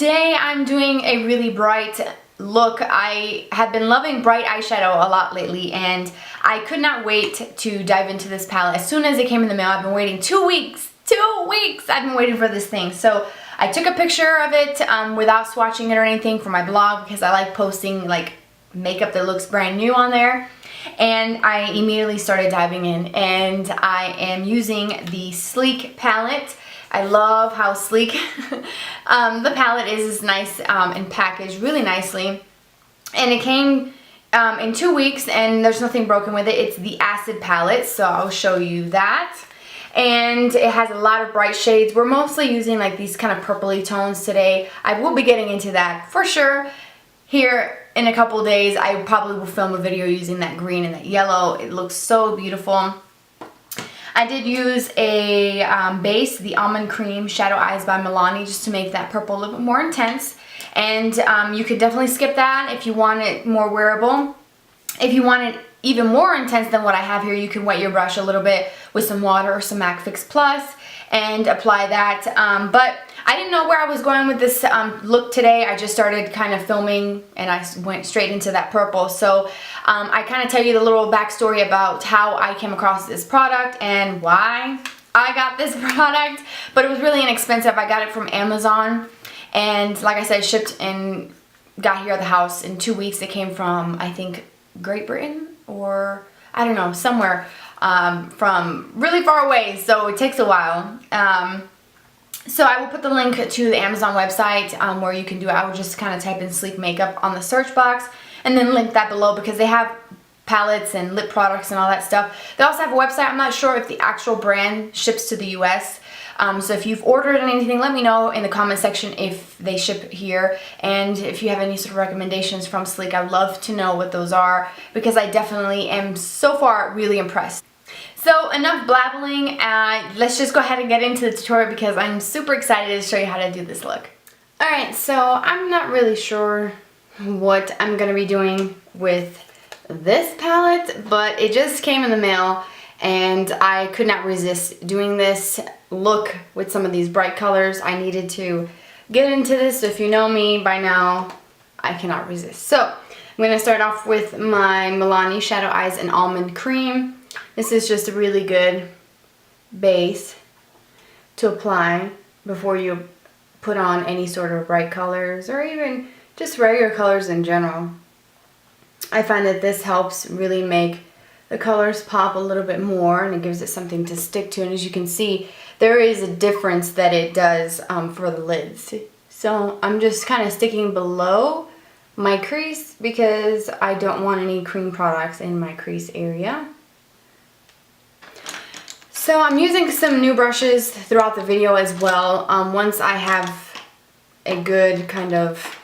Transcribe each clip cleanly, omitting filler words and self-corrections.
today I'm doing a really bright look. I have been loving bright eyeshadow a lot lately, and I could not wait to dive into this palette. As soon as it came in the mail, I've been waiting 2 weeks. 2 weeks I've been waiting for this thing. So I took a picture of it without swatching it or anything for my blog, because I like posting like makeup that looks brand new on there. And I immediately started diving in, and I am using the Sleek palette. I love how sleek the palette is. It's nice and packaged really nicely. And it came in 2 weeks, and there's nothing broken with it. It's the Acid palette, so I'll show you that. And it has a lot of bright shades. We're mostly using like these kind of purpley tones today. I will be getting into that for sure here in a couple days. I probably will film a video using that green and that yellow. It looks so beautiful. I did use a base, the Almond Cream Shadow Eyes by Milani, just to make that purple a little bit more intense. And you could definitely skip that if you want it more wearable. If you want it even more intense than what I have here, you can wet your brush a little bit with some water or some MAC Fix Plus and apply that. But I didn't know where I was going with this look today. I just started kind of filming, and I went straight into that purple. So I kind of tell you the little backstory about how I came across this product and why I got this product. But it was really inexpensive. I got it from Amazon, and like I said, shipped and got here at the house in 2 weeks. It came from, I think, Great Britain, or I don't know, somewhere from really far away, so it takes a while. So I will put the link to the Amazon website where you can do it. I would just kind of type in Sleek Makeup on the search box and then link that below, because they have palettes and lip products and all that stuff. They also have a website. I'm not sure if the actual brand ships to the US. So if you've ordered anything, let me know in the comment section if they ship here. And if you have any sort of recommendations from Sleek, I would love to know what those are, because I definitely am so far really impressed. So enough blabbling, let's just go ahead and get into the tutorial, because I'm super excited to show you how to do this look. Alright, so I'm not really sure what I'm going to be doing with this palette, but it just came in the mail, and I could not resist doing this look with some of these bright colors. I needed to get into this. If you know me by now, I cannot resist. So I'm going to start off with my Milani Shadow Eyes in Almond Cream. This is just a really good base to apply before you put on any sort of bright colors, or even just regular colors in general. I find that this helps really make the colors pop a little bit more, and it gives it something to stick to. And as you can see, there is a difference that it does for the lids. So I'm just kind of sticking below my crease, because I don't want any cream products in my crease area. So I'm using some new brushes throughout the video as well. Once I have a good kind of,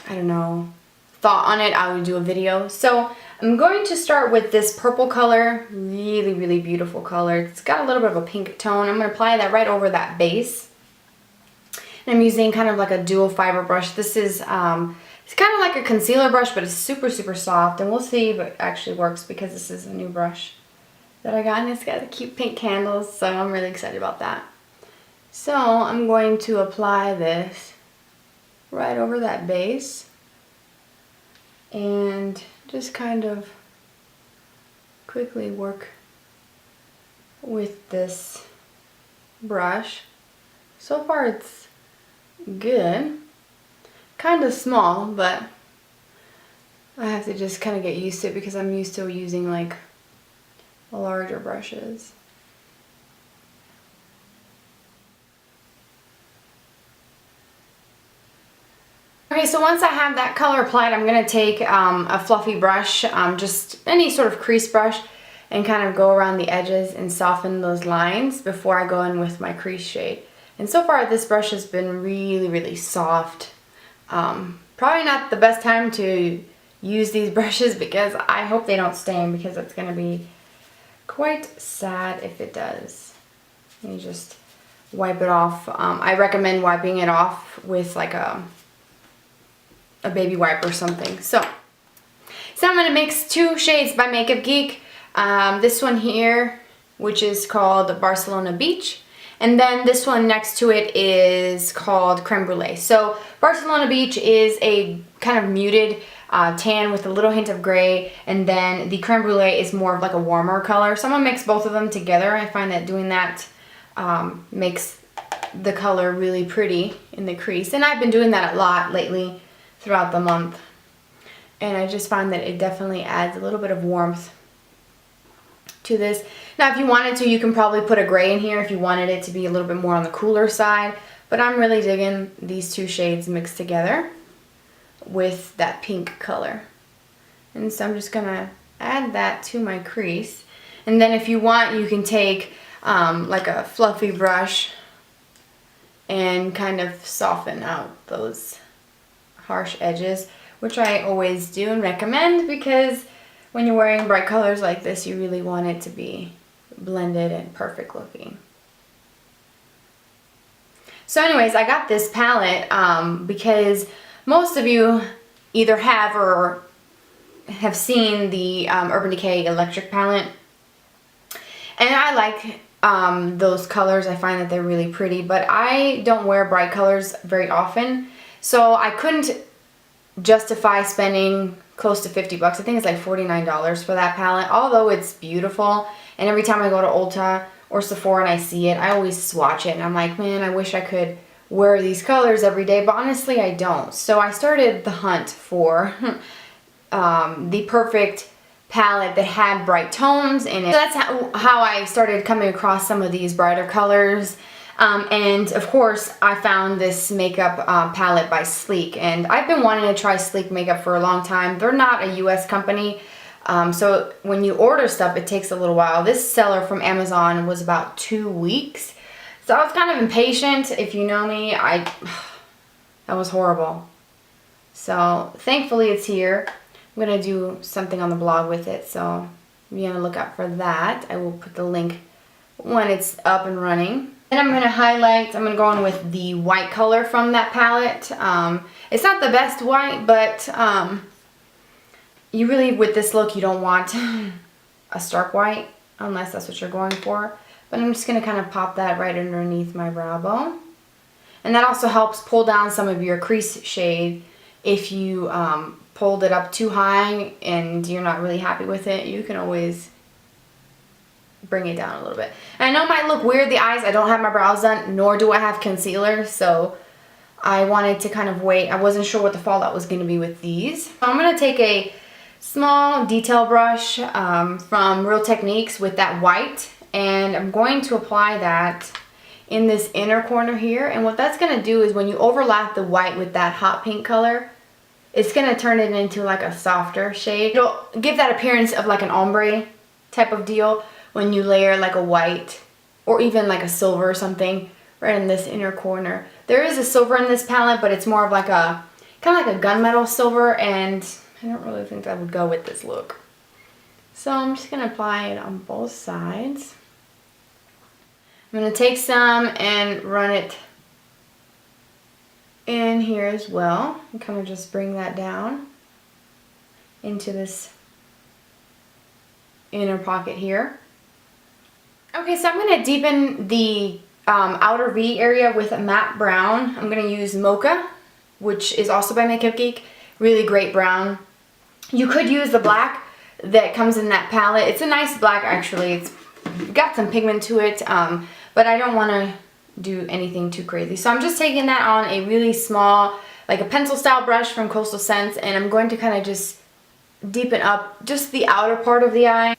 I don't know, thought on it, I will do a video. So I'm going to start with this purple color, really beautiful color. It's got a little bit of a pink tone. I'm going to apply that right over that base. And I'm using kind of like a dual fiber brush. This is, it's kind of like a concealer brush, but it's super soft. And we'll see if it actually works, because this is a new brush that I got, and it's got the cute pink candles, so I'm really excited about that. So I'm going to apply this right over that base, and just kind of quickly work with this brush. So far it's good. Kind of small, but I have to just kind of get used to it, because I'm used to using like larger brushes. Okay, so once I have that color applied, I'm going to take a fluffy brush, just any sort of crease brush, and kind of go around the edges and soften those lines before I go in with my crease shade. And so far this brush has been really soft. Probably not the best time to use these brushes, because I hope they don't stain, because it's going to be quite sad if it does. Let me just wipe it off. I recommend wiping it off with like a baby wipe or something. So I'm going to mix 2 shades by Makeup Geek. This one here, which is called Barcelona Beach, And then this one next to it is called Creme Brulee. So Barcelona Beach is a kind of muted tan with a little hint of gray, and then the Creme Brulee is more of like a warmer color. So I'm gonna mix both of them together. I find that doing that makes the color really pretty in the crease, and I've been doing that a lot lately throughout the month, and I just find that it definitely adds a little bit of warmth to this. Now if you wanted to, you can probably put a gray in here if you wanted it to be a little bit more on the cooler side, but I'm really digging these two shades mixed together with that pink color. And so I'm just gonna add that to my crease, and then if you want, you can take like a fluffy brush and kind of soften out those harsh edges, which I always do and recommend, because when you're wearing bright colors like this, you really want it to be blended and perfect looking. So anyways, I got this palette because most of you either have or have seen the Urban Decay Electric palette, and I like those colors. I find that they're really pretty, but I don't wear bright colors very often, so I couldn't justify spending close to 50 bucks. I think it's like $49 for that palette, although it's beautiful, and every time I go to Ulta or Sephora and I see it, I always swatch it, and I'm like, man, I wish I could wear these colors every day, but honestly I don't. So I started the hunt for the perfect palette that had bright tones in it. So that's how I started coming across some of these brighter colors. And of course I found this makeup palette by Sleek, and I've been wanting to try Sleek makeup for a long time. They're not a US company, so when you order stuff it takes a little while. This seller from Amazon was about 2 weeks, so I was kind of impatient. If you know me, that was horrible. So thankfully it's here. I'm gonna do something on the blog with it, so be on the lookout for that. I will put the link when it's up and running. And I'm gonna highlight, I'm gonna go on with the white color from that palette. It's not the best white, but you really, with this look, you don't want a stark white unless that's what you're going for. But I'm just gonna kind of pop that right underneath my brow bone. And that also helps pull down some of your crease shade. If you pulled it up too high and you're not really happy with it, you can always bring it down a little bit. And I know it might look weird, the eyes, I don't have my brows done, nor do I have concealer, so I wanted to kind of wait. I wasn't sure what the fallout was going to be with these. So I'm going to take a small detail brush from Real Techniques with that white, and I'm going to apply that in this inner corner here. And what that's going to do is when you overlap the white with that hot pink color, it's going to turn it into like a softer shade. It'll give that appearance of like an ombre type of deal when you layer like a white or even like a silver or something right in this inner corner. There is a silver in this palette, but it's more of like a kind of like a gunmetal silver, and I don't really think that would go with this look. So I'm just going to apply it on both sides. I'm going to take some and run it in here as well, and kind of just bring that down into this inner pocket here. Okay, so I'm going to deepen the outer V area with a matte brown. I'm going to use Mocha, which is also by Makeup Geek. Really great brown. You could use the black that comes in that palette. It's a nice black actually. It's got some pigment to it, but I don't want to do anything too crazy. So I'm just taking that on a really small, like a pencil style brush from Coastal Scents, and I'm going to kind of just deepen up just the outer part of the eye.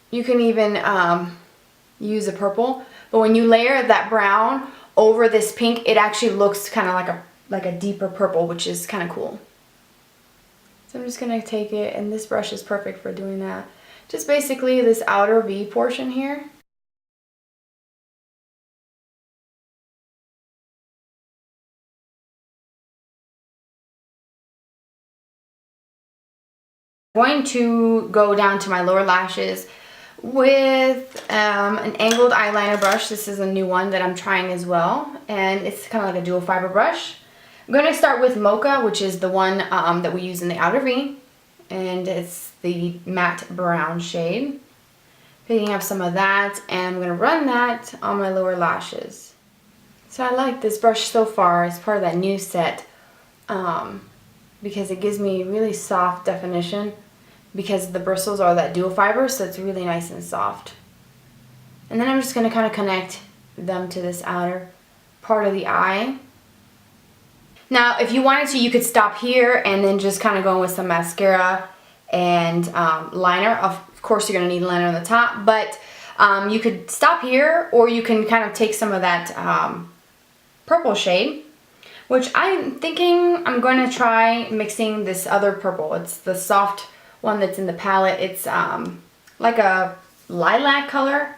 You can even use a purple, but when you layer that brown over this pink, it actually looks kind of like a deeper purple, which is kind of cool. So I'm just going to take it, and this brush is perfect for doing that. Just basically this outer V portion here. I'm going to go down to my lower lashes with an angled eyeliner brush. This is a new one that I'm trying as well, and it's kind of like a dual fiber brush. I'm going to start with Mocha, which is the one that we use in the outer V, and it's the matte brown shade. Picking up some of that, and I'm going to run that on my lower lashes. So I like this brush so far. It's part of that new set because it gives me really soft definition because the bristles are that dual fiber, so it's really nice and soft. And then I'm just going to kind of connect them to this outer part of the eye. Now, if you wanted to, you could stop here and then just kind of go in with some mascara and liner. Of course, you're going to need liner on the top, but you could stop here, or you can kind of take some of that purple shade, which I'm thinking I'm going to try mixing this other purple. It's the soft one that's in the palette. It's like a lilac color,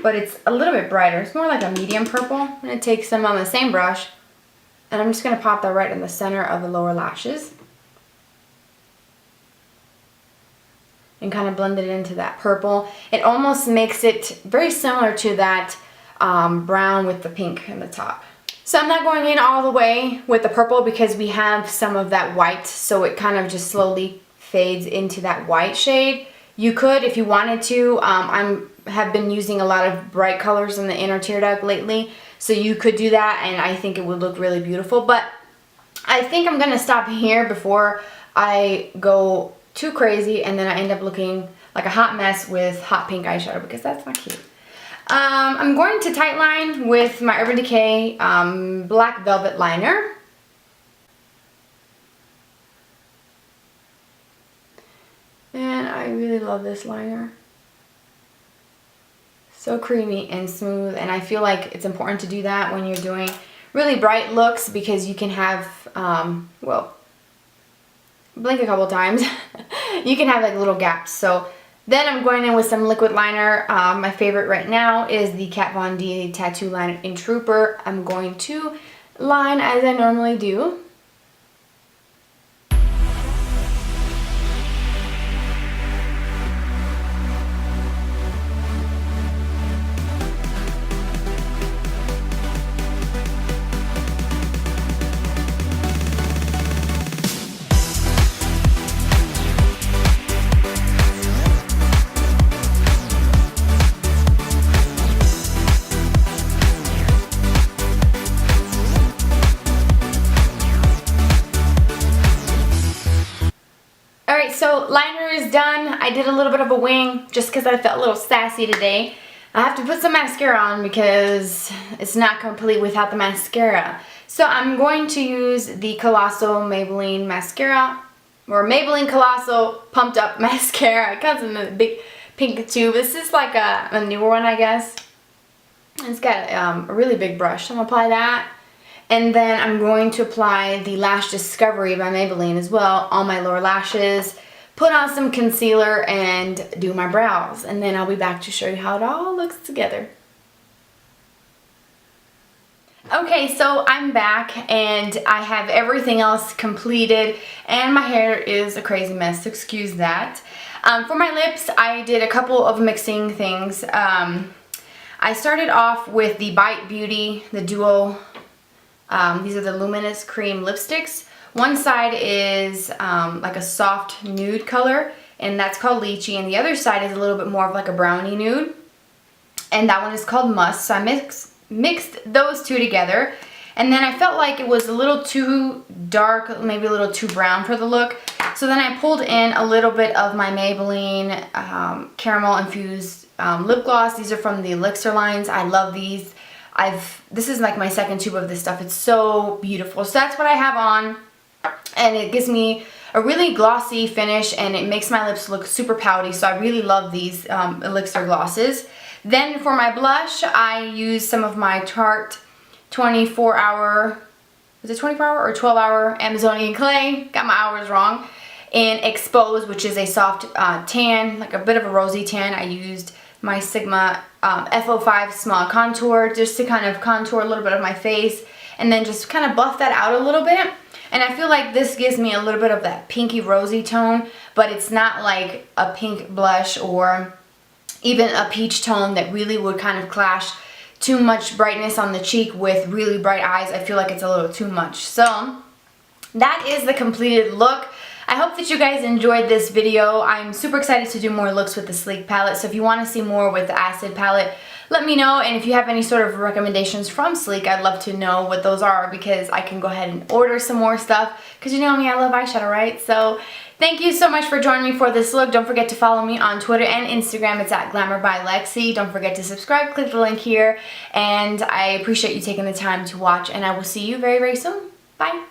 but it's a little bit brighter. It's more like a medium purple. I'm going to take some on the same brush, and I'm just going to pop that right in the center of the lower lashes and kind of blend it into that purple. It almost makes it very similar to that brown with the pink in the top. So I'm not going in all the way with the purple because we have some of that white, so it kind of just slowly fades into that white shade. You could, if you wanted to, have been using a lot of bright colors in the inner tear duct lately, so you could do that, and I think it would look really beautiful. But I think I'm going to stop here before I go too crazy and then I end up looking like a hot mess with hot pink eyeshadow, because that's not cute. I'm going to tightline with my Urban Decay Black Velvet Liner. And I really love this liner. So creamy and smooth, and I feel like it's important to do that when you're doing really bright looks, because you can have, well, blink a couple times, you can have like little gaps. So then I'm going in with some liquid liner. My favorite right now is the Kat Von D Tattoo Liner in Trooper. I'm going to line as I normally do. So liner is done. I did a little bit of a wing just because I felt a little sassy today. I have to put some mascara on because it's not complete without the mascara. So I'm going to use the Colossal Maybelline mascara, or Maybelline Colossal Pumped Up Mascara. It comes in a big pink tube. This is like a newer one, I guess. It's got a really big brush. So I'm going to apply that. And then I'm going to apply the Lash Discovery by Maybelline as well on my lower lashes. Put on some concealer and do my brows. And then I'll be back to show you how it all looks together. Okay, so I'm back and I have everything else completed. And my hair is a crazy mess, so excuse that. For my lips, I did a couple of mixing things. I started off with the Bite Beauty, the Duo. These are the Luminous Cream lipsticks. One side is like a soft nude color, and that's called Lychee, and the other side is a little bit more of like a brownie nude, and that one is called Musk. So I mixed those two together, and then I felt like it was a little too dark, maybe a little too brown for the look. So then I pulled in a little bit of my Maybelline Caramel Infused lip gloss. These are from the Elixir lines. I love these. This is like my second tube of this stuff. It's so beautiful. So that's what I have on, and it gives me a really glossy finish, and it makes my lips look super pouty. So I really love these Elixir glosses. Then for my blush, I use some of my Tarte 24-hour, is it 24-hour or 12-hour Amazonian clay? Got my hours wrong. And Expose, which is a soft tan, like a bit of a rosy tan. I used my Sigma F05 Small Contour just to kind of contour a little bit of my face, and then just kind of buff that out a little bit. And I feel like this gives me a little bit of that pinky rosy tone, but it's not like a pink blush or even a peach tone that really would kind of clash too much brightness on the cheek with really bright eyes. I feel like it's a little too much. So that is the completed look. I hope that you guys enjoyed this video. I'm super excited to do more looks with the Sleek palette, so if you want to see more with the Acid palette, let me know. And if you have any sort of recommendations from Sleek, I'd love to know what those are, because I can go ahead and order some more stuff, because you know me, I love eyeshadow, right? So thank you so much for joining me for this look. Don't forget to follow me on Twitter and Instagram. It's at Glamour by Lexi. Don't forget to subscribe. Click the link here. And I appreciate you taking the time to watch, and I will see you very, very soon. Bye.